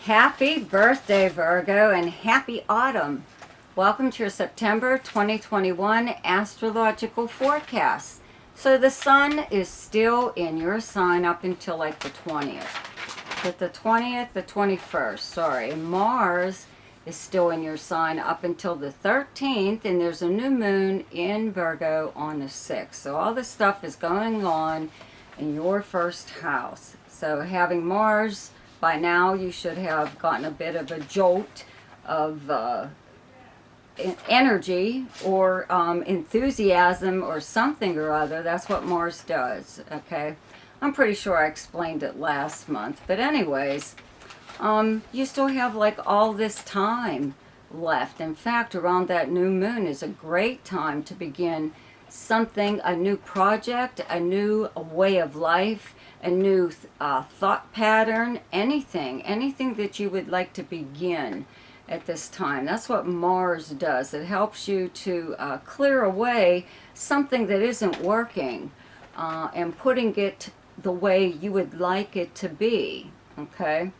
Happy birthday, Virgo, and happy autumn. Welcome to your September 2021 astrological forecast. So the sun is still in your sign up until like the 20th. But the 20th, the 21st, sorry. Mars is still in your sign up until the 13th, and there's a new moon in Virgo on the 6th. So all this stuff is going on in your first house. So having Mars, by now you should have gotten a bit of a jolt of energy or enthusiasm or something or other. That's what Mars does, okay? I'm pretty sure I explained it last month. But anyways, you still have like all this time left. In fact, around that new moon is a great time to begin something, a new project, a new way of life, a new thought pattern, anything that you would like to begin at this time. That's what Mars does. It helps you to clear away something that isn't working and putting it the way you would like it to be, okay?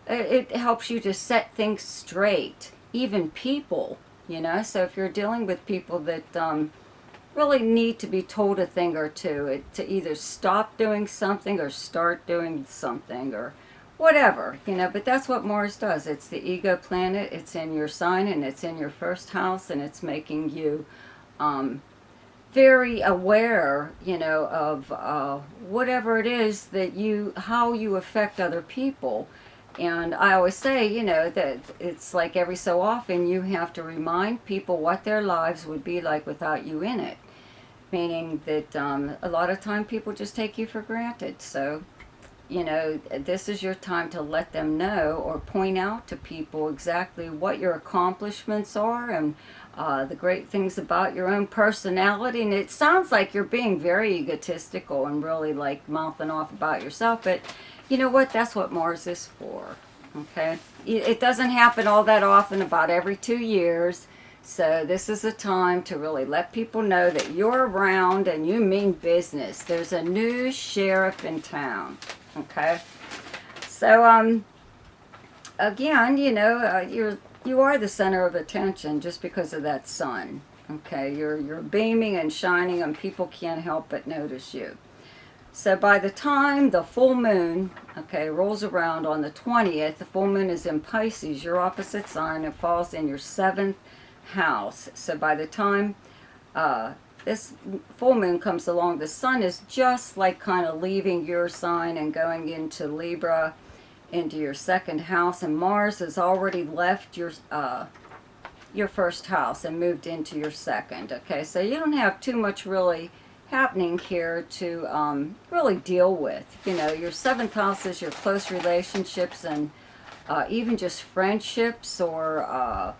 It helps you to set things straight, even people, you know. So if you're dealing with people that really need to be told a thing or two, to either stop doing something or start doing something or whatever, you know. But that's what Mars does. It's the ego planet. It's in your sign and it's in your first house, and it's making you very aware, you know, of whatever it is that how you affect other people. And I always say, you know, that it's like every so often you have to remind people what their lives would be like without you in it. Meaning that a lot of time people just take you for granted. So, you know, this is your time to let them know or point out to people exactly what your accomplishments are and the great things about your own personality. And it sounds like you're being very egotistical and really like mouthing off about yourself, but you know what? That's what Mars is for, okay? It doesn't happen all that often, about every 2 years. So this is a time to really let people know that you're around and you mean business. There's a new sheriff in town, okay? So, again, you know, you are the center of attention just because of that sun, okay? You're beaming and shining and people can't help but notice you. So by the time the full moon, okay, rolls around on the 20th, the full moon is in Pisces, your opposite sign. It falls in your 7th house. So by the time this full moon comes along, the sun is just like kind of leaving your sign and going into Libra, into your 2nd house, and Mars has already left your first house and moved into your 2nd. Okay, so you don't have too much really happening here to really deal with. You know, your 7th house is your close relationships and even just friendships or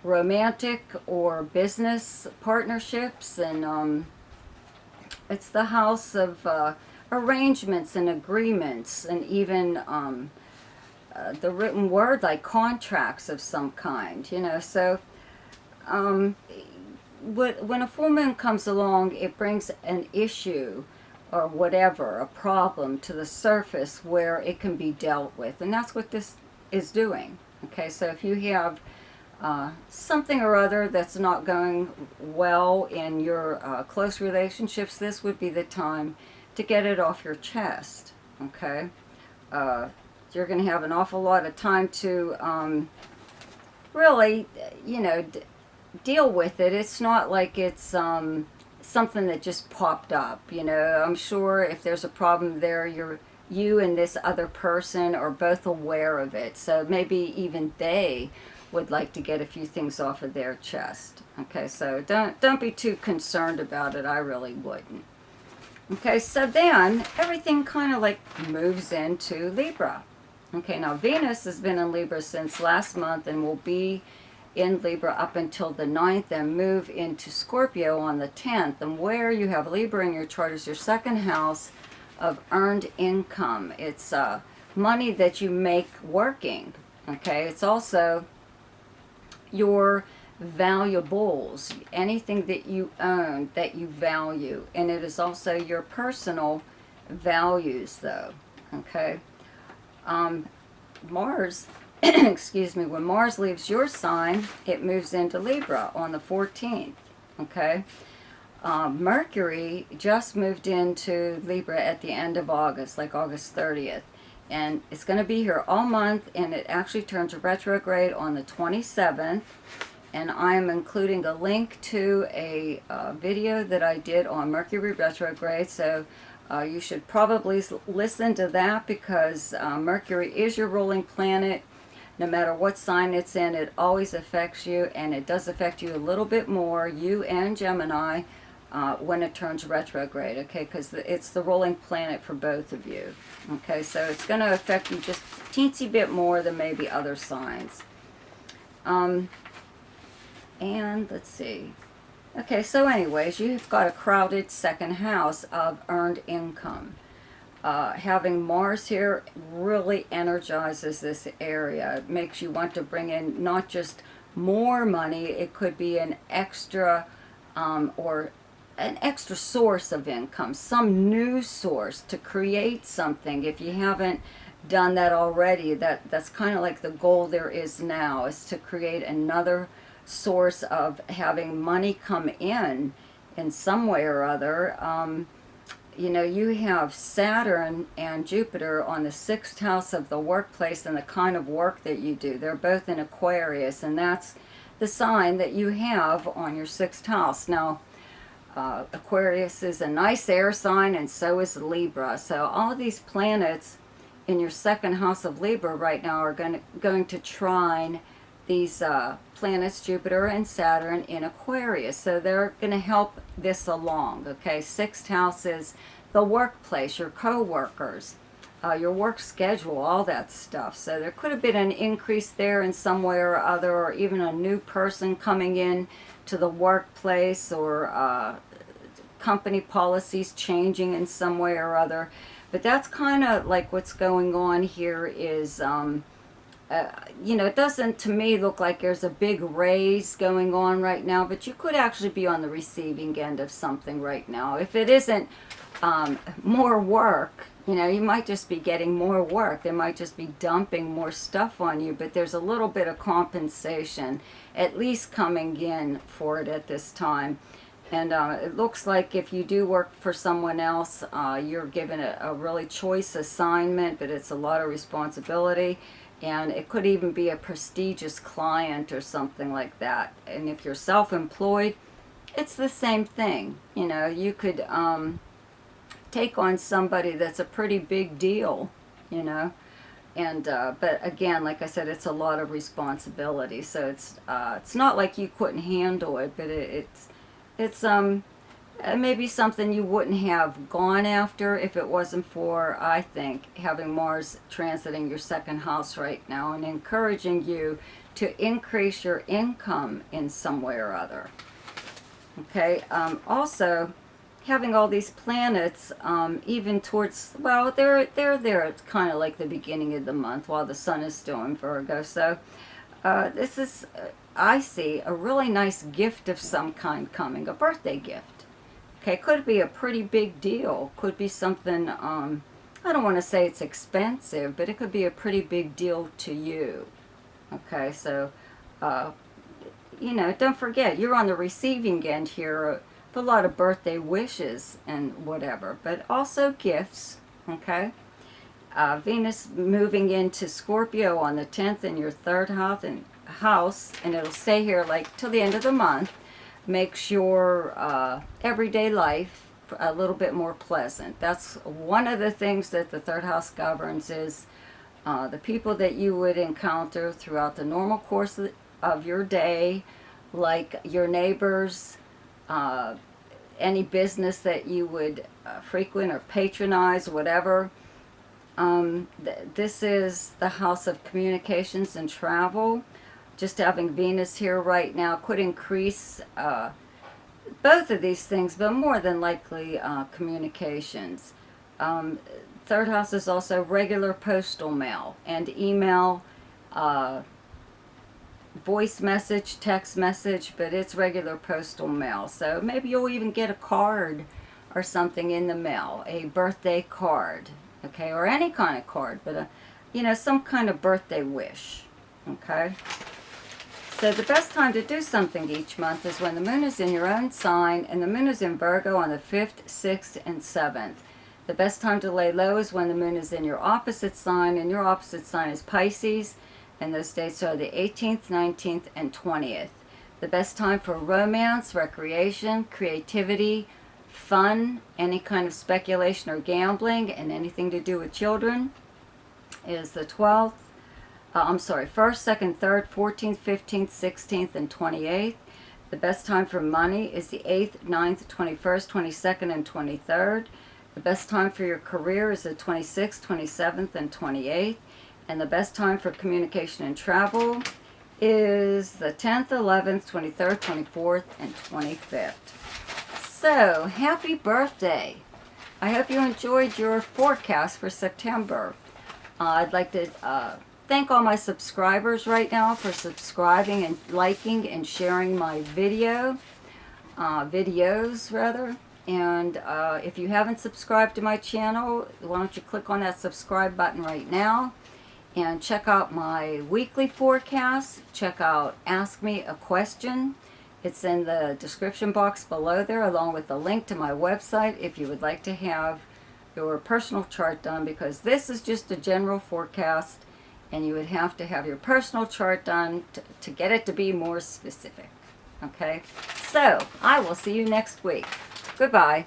romantic or business partnerships, and it's the house of arrangements and agreements, and even the written word, like contracts of some kind, you know. So when a full moon comes along, it brings an issue or whatever, a problem to the surface where it can be dealt with. And that's what this is doing. Okay, so if you have something or other that's not going well in your close relationships, this would be the time to get it off your chest. Okay, you're going to have an awful lot of time to really, you know, deal with it. It's not like it's something that just popped up, you know. I'm sure if there's a problem there, you and this other person are both aware of it. So maybe even they would like to get a few things off of their chest. Okay, so don't be too concerned about it. I really wouldn't. Okay, so then everything kind of like moves into Libra. Okay, now Venus has been in Libra since last month and will be in Libra up until the 9th and move into Scorpio on the 10th. And where you have Libra in your chart is your 2nd house of earned income. It's money that you make working. Okay, it's also your valuables, anything that you own that you value, and it is also your personal values, though. Okay, Mars, excuse me, when Mars leaves your sign, it moves into Libra on the 14th, okay? Mercury just moved into Libra at the end of August, like August 30th. And it's going to be here all month, and it actually turns retrograde on the 27th. And I'm including a link to a video that I did on Mercury retrograde, so you should probably listen to that, because Mercury is your ruling planet. No matter what sign it's in, it always affects you, and it does affect you a little bit more, you and Gemini, when it turns retrograde, okay, because it's the ruling planet for both of you, okay, so it's going to affect you just a teensy bit more than maybe other signs. And let's see. Okay, so anyways, you've got a crowded second house of earned income. Having Mars here really energizes this area. It makes you want to bring in not just more money, it could be an extra or an extra source of income, some new source to create something. If you haven't done that already, that's kind of like the goal there is now, is to create another source of having money come in some way or other. You know, you have Saturn and Jupiter on the 6th house of the workplace and the kind of work that you do. They're both in Aquarius, and that's the sign that you have on your 6th house. Now, Aquarius is a nice air sign, and so is Libra. So all of these planets in your 2nd house of Libra right now are going to trine these planets, Jupiter and Saturn, in Aquarius. So they're going to help this along, okay? 6th house is the workplace, your co-workers, your work schedule, all that stuff. So there could have been an increase there in some way or other, or even a new person coming in to the workplace, or company policies changing in some way or other. But that's kind of like what's going on here is, you know, it doesn't to me look like there's a big raise going on right now, but you could actually be on the receiving end of something right now. If it isn't more work, you know, you might just be getting more work. They might just be dumping more stuff on you, but there's a little bit of compensation at least coming in for it at this time. And it looks like if you do work for someone else, you're given a really choice assignment, but it's a lot of responsibility. And it could even be a prestigious client or something like that. And if you're self-employed, it's the same thing. You know, you could take on somebody that's a pretty big deal, you know. And but again, like I said, it's a lot of responsibility. So it's not like you couldn't handle it, but it's maybe something you wouldn't have gone after if it wasn't for, I think, having Mars transiting your 2nd house right now and encouraging you to increase your income in some way or other. Okay, also, having all these planets, even towards, well, they're there at kind of like the beginning of the month while the sun is still in Virgo. So this is, I see, a really nice gift of some kind coming, a birthday gift. Okay, could be a pretty big deal. Could be something, I don't want to say it's expensive, but it could be a pretty big deal to you. Okay, so, you know, don't forget, you're on the receiving end here of a lot of birthday wishes and whatever, but also gifts, okay? Venus moving into Scorpio on the 10th in your 3rd house, and it'll stay here like till the end of the month. Makes your everyday life a little bit more pleasant. That's one of the things that the 3rd house governs, is the people that you would encounter throughout the normal course of your day, like your neighbors, any business that you would frequent or patronize, whatever. This is the house of communications and travel. Just having Venus here right now could increase both of these things, but more than likely communications. 3rd house is also regular postal mail and email, voice message, text message, but it's regular postal mail. So maybe you'll even get a card or something in the mail, a birthday card, okay, or any kind of card, but you know, some kind of birthday wish. Okay? So the best time to do something each month is when the moon is in your own sign, and the moon is in Virgo on the 5th, 6th, and 7th. The best time to lay low is when the moon is in your opposite sign, and your opposite sign is Pisces, and those dates are the 18th, 19th, and 20th. The best time for romance, recreation, creativity, fun, any kind of speculation or gambling, and anything to do with children is the 12th. 1st, 2nd, 3rd, 14th, 15th, 16th, and 28th. The best time for money is the 8th, 9th, 21st, 22nd, and 23rd. The best time for your career is the 26th, 27th, and 28th. And the best time for communication and travel is the 10th, 11th, 23rd, 24th, and 25th. So, happy birthday. I hope you enjoyed your forecast for September. I'd like to thank all my subscribers right now for subscribing and liking and sharing my videos. And if you haven't subscribed to my channel, why don't you click on that subscribe button right now and check out my weekly forecast. Check out Ask Me a Question. It's in the description box below there, along with a link to my website if you would like to have your personal chart done, because this is just a general forecast and you would have to have your personal chart done to get it to be more specific. Okay? So, I will see you next week. Goodbye.